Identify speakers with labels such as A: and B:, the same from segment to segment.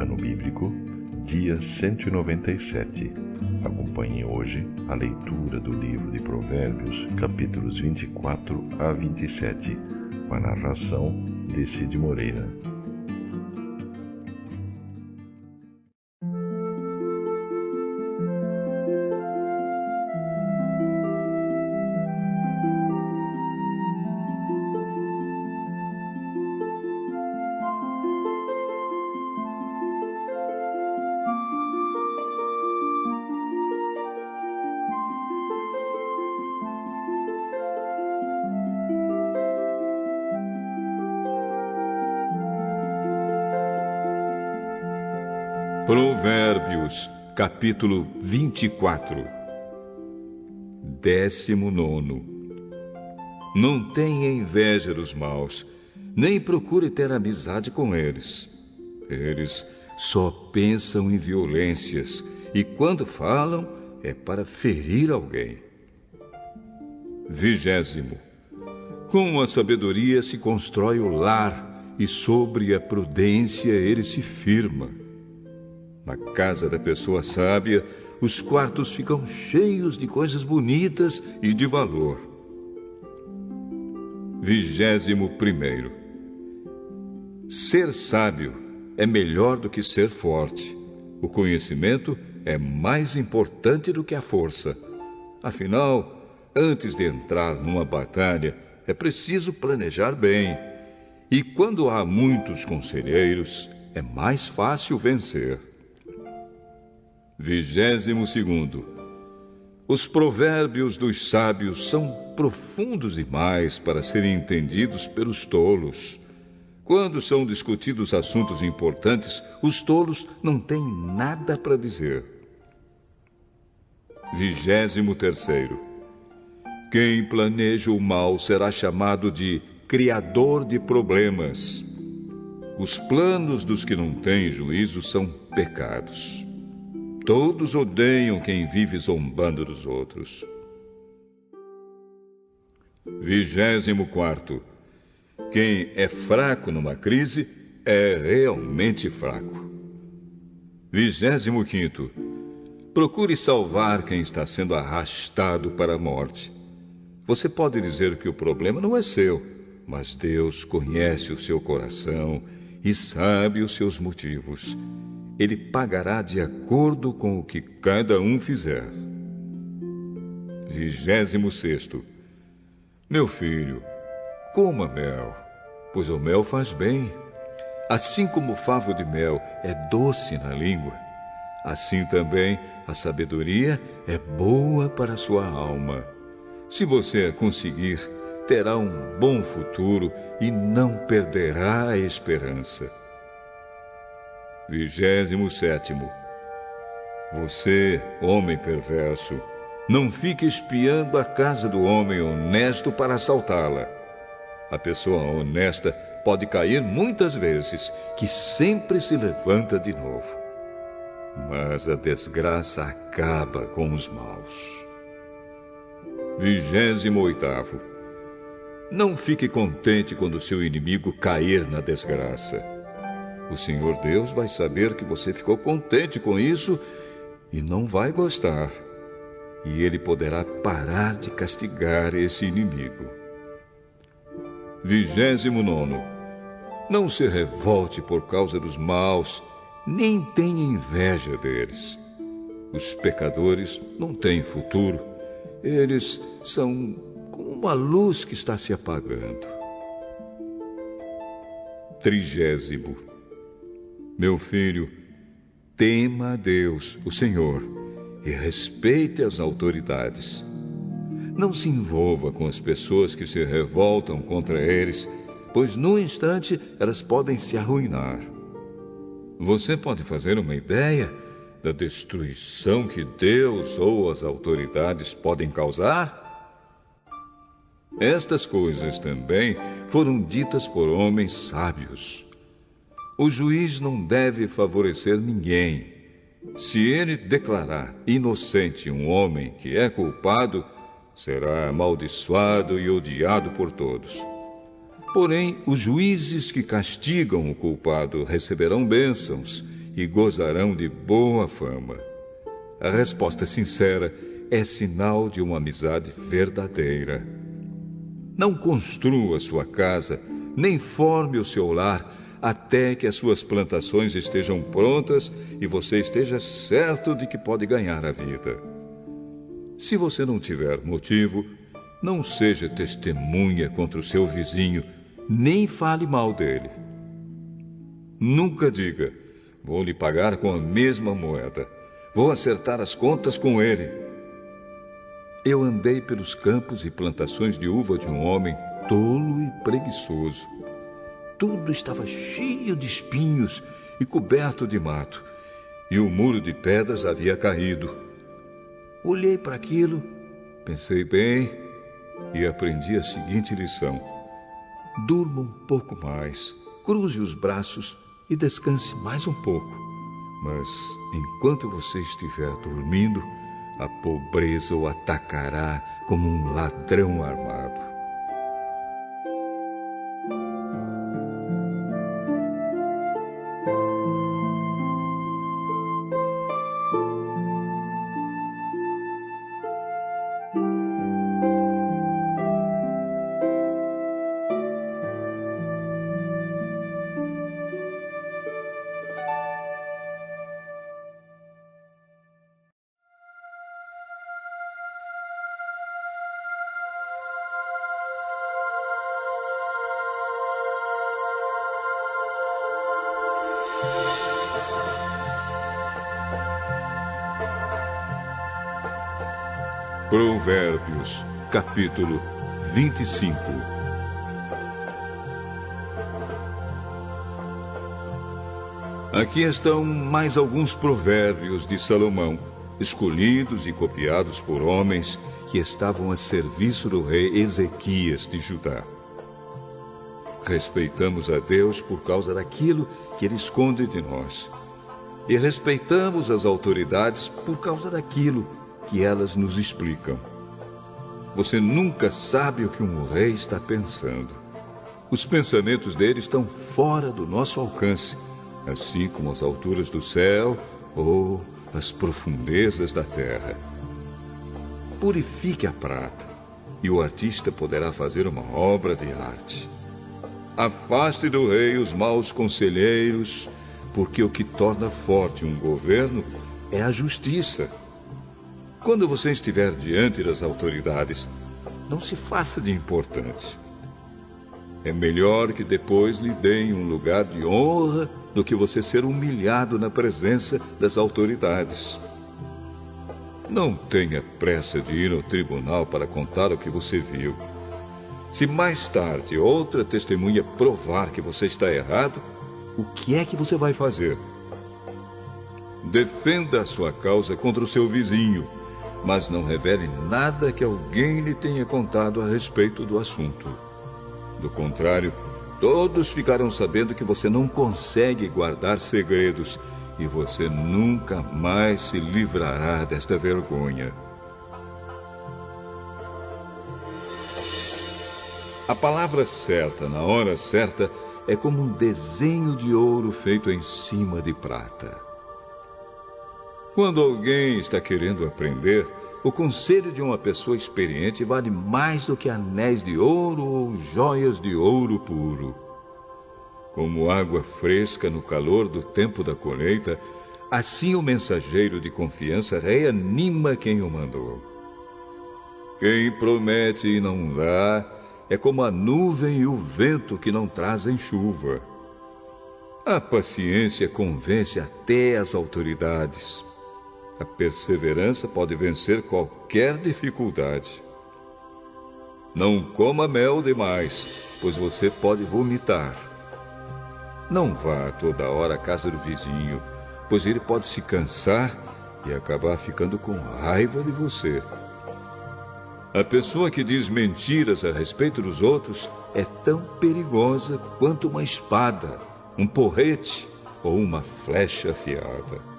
A: Ano Bíblico, dia 197. Acompanhe hoje a leitura do livro de Provérbios, capítulos 24 a 27, com a narração de Cid Moreira.
B: Provérbios, capítulo 24. 19. Não tenha inveja dos maus, nem procure ter amizade com eles. Eles só pensam em violências, e quando falam, é para ferir alguém. 20. Com a sabedoria se constrói o lar, e sobre a prudência ele se firma. Na casa da pessoa sábia, os quartos ficam cheios de coisas bonitas e de valor. 21. Ser sábio é melhor do que ser forte. O conhecimento é mais importante do que a força. Afinal, antes de entrar numa batalha, é preciso planejar bem. E quando há muitos conselheiros, é mais fácil vencer. 22. Os provérbios dos sábios são profundos demais para serem entendidos pelos tolos. Quando são discutidos assuntos importantes, os tolos não têm nada para dizer. 23. Quem planeja o mal será chamado de criador de problemas. Os planos dos que não têm juízo são pecados. Todos odeiam quem vive zombando dos outros. 24. Quem é fraco numa crise é realmente fraco. 25. Procure salvar quem está sendo arrastado para a morte. Você pode dizer que o problema não é seu, mas Deus conhece o seu coração e sabe os seus motivos. Ele pagará de acordo com o que cada um fizer. 26. Meu filho, coma mel, pois o mel faz bem. Assim como o favo de mel é doce na língua, assim também a sabedoria é boa para a sua alma. Se você a conseguir, terá um bom futuro e não perderá a esperança. 27. Você, homem perverso, não fique espiando a casa do homem honesto para assaltá-la. A pessoa honesta pode cair muitas vezes, que sempre se levanta de novo. Mas a desgraça acaba com os maus. 28. Não fique contente quando seu inimigo cair na desgraça. O Senhor Deus vai saber que você ficou contente com isso e não vai gostar. E Ele poderá parar de castigar esse inimigo. 29. Não se revolte por causa dos maus, nem tenha inveja deles. Os pecadores não têm futuro. Eles são como uma luz que está se apagando. 30. Meu filho, tema a Deus, o Senhor, e respeite as autoridades. Não se envolva com as pessoas que se revoltam contra eles, pois num instante elas podem se arruinar. Você pode fazer uma ideia da destruição que Deus ou as autoridades podem causar? Estas coisas também foram ditas por homens sábios. O juiz não deve favorecer ninguém. Se ele declarar inocente um homem que é culpado, será amaldiçoado e odiado por todos. Porém, os juízes que castigam o culpado receberão bênçãos, e gozarão de boa fama. A resposta sincera é sinal de uma amizade verdadeira. Não construa sua casa, nem forme o seu lar, até que as suas plantações estejam prontas e você esteja certo de que pode ganhar a vida. Se você não tiver motivo, não seja testemunha contra o seu vizinho, nem fale mal dele. Nunca diga: vou lhe pagar com a mesma moeda, vou acertar as contas com ele. Eu andei pelos campos e plantações de uva de um homem tolo e preguiçoso. Tudo estava cheio de espinhos e coberto de mato, e o muro de pedras havia caído. Olhei para aquilo, pensei bem e aprendi a seguinte lição: durma um pouco mais, cruze os braços e descanse mais um pouco. Mas, enquanto você estiver dormindo, a pobreza o atacará como um ladrão armado. Provérbios, capítulo 25. Aqui estão mais alguns provérbios de Salomão, escolhidos e copiados por homens que estavam a serviço do rei Ezequias de Judá. Respeitamos a Deus por causa daquilo que Ele esconde de nós. E respeitamos as autoridades por causa daquilo que elas nos explicam. Você nunca sabe o que um rei está pensando. Os pensamentos dele estão fora do nosso alcance, assim como as alturas do céu ou as profundezas da terra. Purifique a prata, e o artista poderá fazer uma obra de arte. Afaste do rei os maus conselheiros, porque o que torna forte um governo é a justiça. Quando você estiver diante das autoridades, não se faça de importante. É melhor que depois lhe deem um lugar de honra do que você ser humilhado na presença das autoridades. Não tenha pressa de ir ao tribunal para contar o que você viu. Se mais tarde outra testemunha provar que você está errado, o que é que você vai fazer? Defenda a sua causa contra o seu vizinho, mas não revele nada que alguém lhe tenha contado a respeito do assunto. Do contrário, todos ficarão sabendo que você não consegue guardar segredos e você nunca mais se livrará desta vergonha. A palavra certa na hora certa é como um desenho de ouro feito em cima de prata. Quando alguém está querendo aprender, o conselho de uma pessoa experiente vale mais do que anéis de ouro ou joias de ouro puro. Como água fresca no calor do tempo da colheita, assim o mensageiro de confiança reanima quem o mandou. Quem promete e não dá é como a nuvem e o vento que não trazem chuva. A paciência convence até as autoridades. A perseverança pode vencer qualquer dificuldade. Não coma mel demais, pois você pode vomitar. Não vá toda hora à casa do vizinho, pois ele pode se cansar e acabar ficando com raiva de você. A pessoa que diz mentiras a respeito dos outros é tão perigosa quanto uma espada, um porrete ou uma flecha afiada.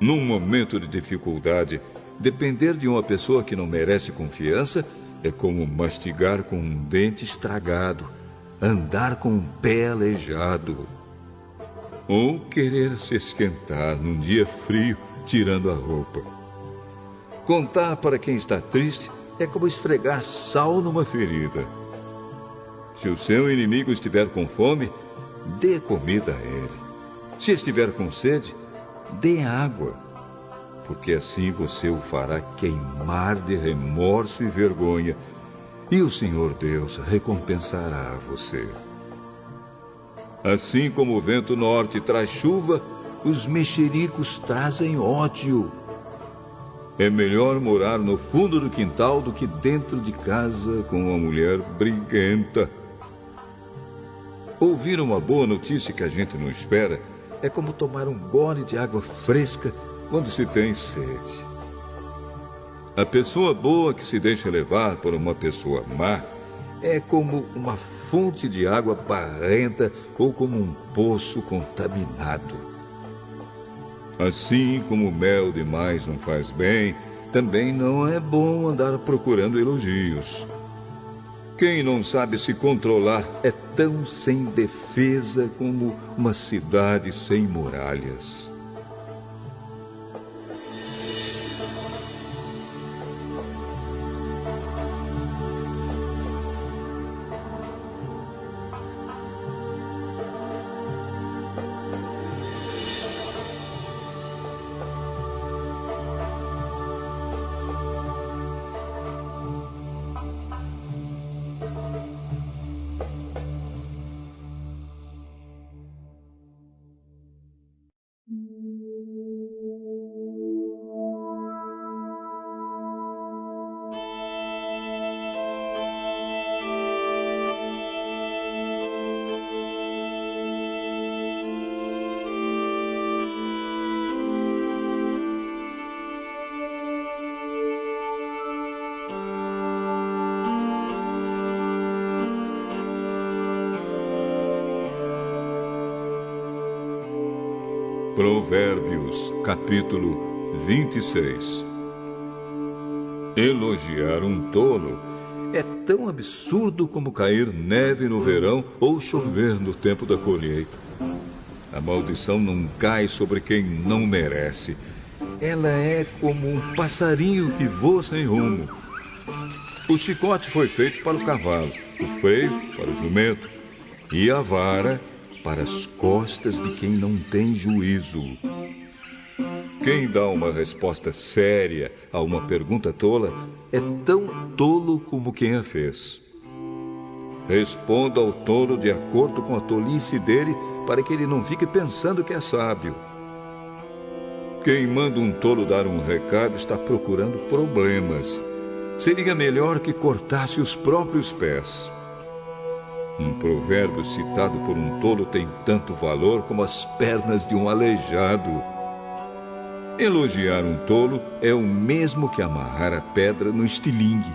B: Num momento de dificuldade, depender de uma pessoa que não merece confiança é como mastigar com um dente estragado, andar com um pé aleijado. ou querer se esquentar num dia frio, tirando a roupa. Contar para quem está triste é como esfregar sal numa ferida. Se o seu inimigo estiver com fome, dê comida a ele. Se estiver com sede, dê água, porque assim você o fará queimar de remorso e vergonha, e o Senhor Deus recompensará você. Assim como o vento norte traz chuva, os mexericos trazem ódio. É melhor morar no fundo do quintal do que dentro de casa com uma mulher briguenta. Ouvir uma boa notícia que a gente não espera é como tomar um gole de água fresca quando se tem sede. A pessoa boa que se deixa levar por uma pessoa má é como uma fonte de água barrenta ou como um poço contaminado. Assim como o mel demais não faz bem, também não é bom andar procurando elogios. Quem não sabe se controlar é tão sem defesa como uma cidade sem muralhas. Provérbios, capítulo 26. Elogiar um tolo é tão absurdo como cair neve no verão ou chover no tempo da colheita. A maldição não cai sobre quem não merece. Ela é como um passarinho que voa sem rumo. O chicote foi feito para o cavalo, o freio para o jumento e a vara para as costas de quem não tem juízo. Quem dá uma resposta séria a uma pergunta tola é tão tolo como quem a fez. Responda ao tolo de acordo com a tolice dele, para que ele não fique pensando que é sábio. Quem manda um tolo dar um recado está procurando problemas. Seria melhor que cortasse os próprios pés. Um provérbio citado por um tolo tem tanto valor como as pernas de um aleijado. Elogiar um tolo é o mesmo que amarrar a pedra no estilingue.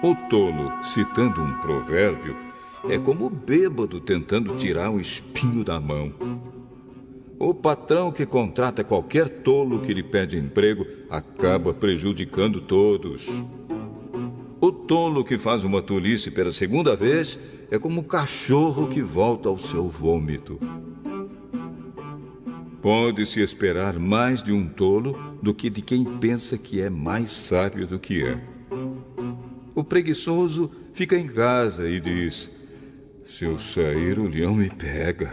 B: O tolo, citando um provérbio, é como o bêbado tentando tirar um espinho da mão. O patrão que contrata qualquer tolo que lhe pede emprego acaba prejudicando todos. O tolo que faz uma tolice pela segunda vez é como um cachorro que volta ao seu vômito. Pode-se esperar mais de um tolo do que de quem pensa que é mais sábio do que é. O preguiçoso fica em casa e diz: se eu sair, o leão me pega.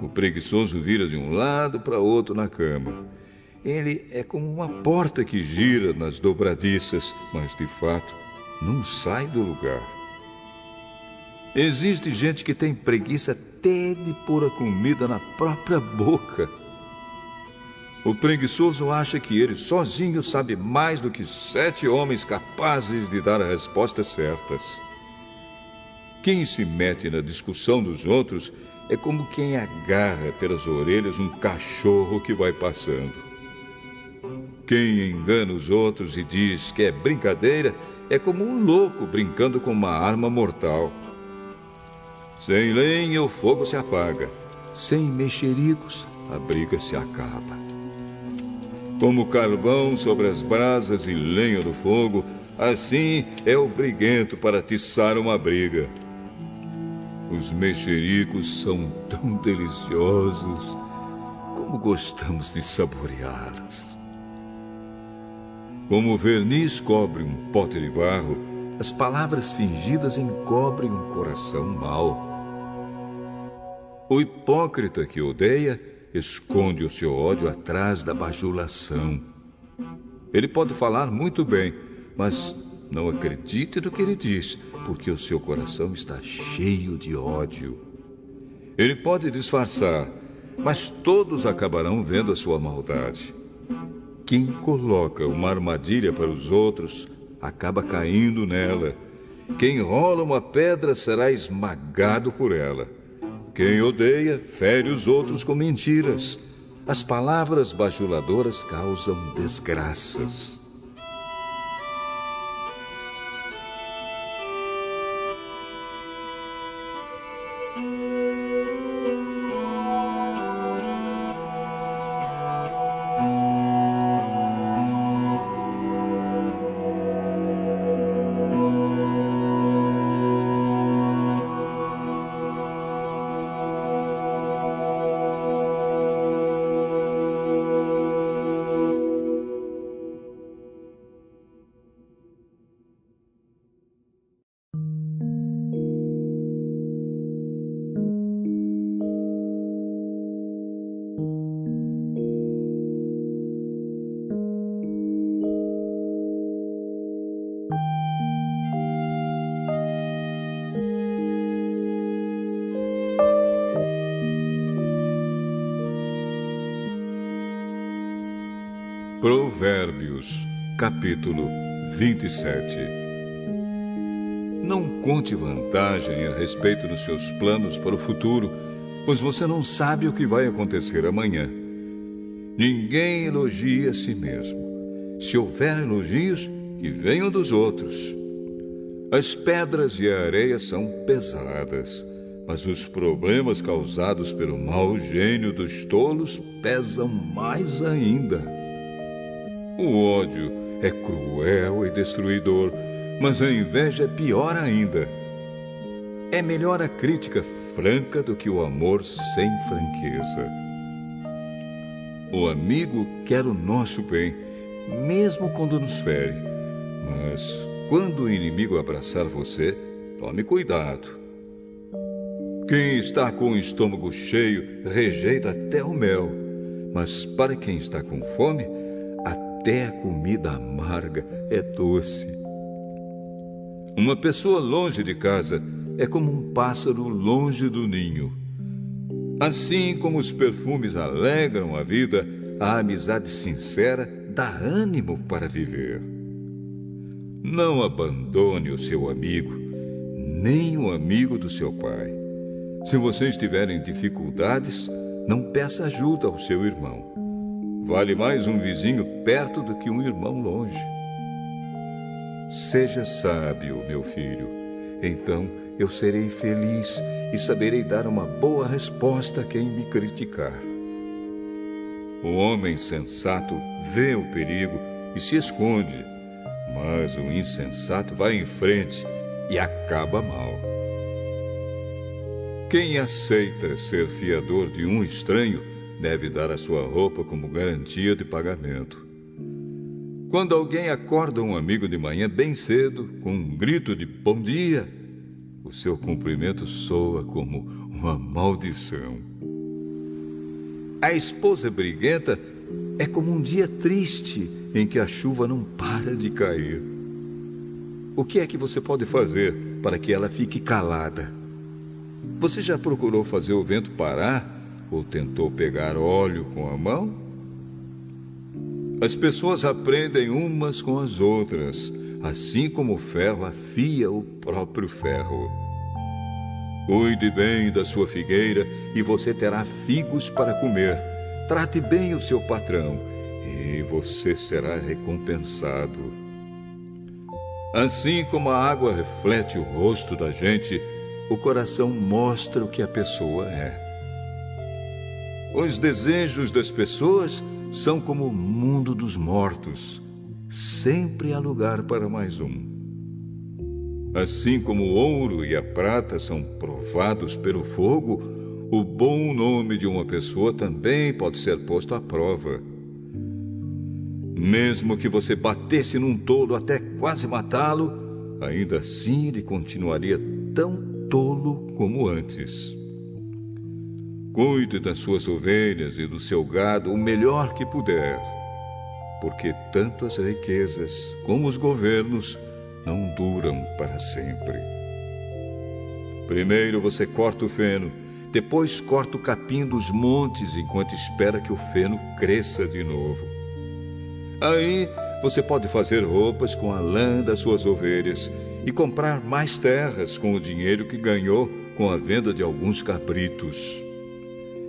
B: O preguiçoso vira de um lado para outro na cama. Ele é como uma porta que gira nas dobradiças, mas de fato não sai do lugar. Existe gente que tem preguiça até de pôr a comida na própria boca. O preguiçoso acha que ele sozinho sabe mais do que 7 homens capazes de dar as respostas certas. Quem se mete na discussão dos outros é como quem agarra pelas orelhas um cachorro que vai passando. Quem engana os outros e diz que é brincadeira é como um louco brincando com uma arma mortal. Sem lenha o fogo se apaga, sem mexericos a briga se acaba. Como carvão sobre as brasas e lenha do fogo, assim é o briguento para atiçar uma briga. Os os mexericos são tão deliciosos. Como gostamos de saboreá-las. Como o verniz cobre um pote de barro, as palavras fingidas encobrem um coração mau. O hipócrita que odeia esconde o seu ódio atrás da bajulação. Ele pode falar muito bem, mas não acredite no que ele diz, porque o seu coração está cheio de ódio. Ele pode disfarçar, mas todos acabarão vendo a sua maldade. Quem coloca uma armadilha para os outros acaba caindo nela. Quem rola uma pedra será esmagado por ela. Quem odeia fere os outros com mentiras. As palavras bajuladoras causam desgraças. Provérbios, capítulo 27. Não conte vantagem a respeito dos seus planos para o futuro, pois você não sabe o que vai acontecer amanhã. Ninguém elogia a si mesmo. Se houver elogios, que venham dos outros. As pedras e a areia são pesadas, mas os problemas causados pelo mau gênio dos tolos pesam mais ainda. O ódio é cruel e destruidor, mas a inveja é pior ainda. É melhor a crítica franca do que o amor sem franqueza. O amigo quer o nosso bem, mesmo quando nos fere. Mas quando o inimigo abraçar você, tome cuidado. Quem está com o estômago cheio rejeita até o mel, mas para quem está com fome, até a comida amarga é doce. Uma pessoa longe de casa é como um pássaro longe do ninho. Assim como os perfumes alegram a vida, a amizade sincera dá ânimo para viver. Não abandone o seu amigo, nem o amigo do seu pai. Se vocês tiverem dificuldades, não peça ajuda ao seu irmão. Vale mais um vizinho perto do que um irmão longe. Seja sábio, meu filho, então eu serei feliz e saberei dar uma boa resposta a quem me criticar. O homem sensato vê o perigo e se esconde, mas o insensato vai em frente e acaba mal. Quem aceita ser fiador de um estranho deve dar a sua roupa como garantia de pagamento. Quando alguém acorda um amigo de manhã bem cedo, com um grito de bom dia, o seu cumprimento soa como uma maldição. A esposa briguenta é como um dia triste em que a chuva não para de cair. O que é que você pode fazer para que ela fique calada? Você já procurou fazer o vento parar ou tentou pegar óleo com a mão? As pessoas aprendem umas com as outras, assim como o ferro afia o próprio ferro. Cuide bem da sua figueira e você terá figos para comer. Trate bem o seu patrão e você será recompensado. Assim como a água reflete o rosto da gente, o coração mostra o que a pessoa é. Os desejos das pessoas são como o mundo dos mortos. Sempre há lugar para mais um. Assim como o ouro e a prata são provados pelo fogo, o bom nome de uma pessoa também pode ser posto à prova. Mesmo que você batesse num tolo até quase matá-lo, ainda assim ele continuaria tão tolo como antes. Cuide das suas ovelhas e do seu gado o melhor que puder, porque tanto as riquezas como os governos não duram para sempre. Primeiro você corta o feno, depois corta o capim dos montes enquanto espera que o feno cresça de novo. Aí você pode fazer roupas com a lã das suas ovelhas e comprar mais terras com o dinheiro que ganhou com a venda de alguns cabritos.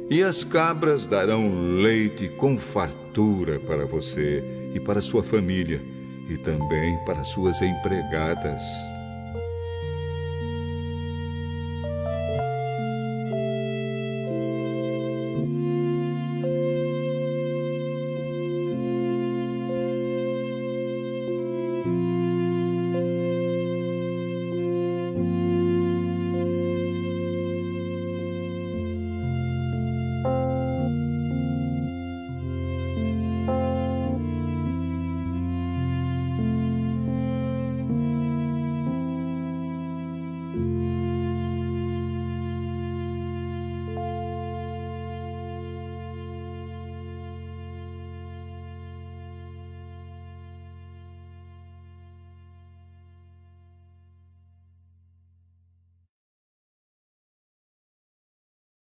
B: E as cabras darão leite com fartura para você e para sua família, e também para suas empregadas.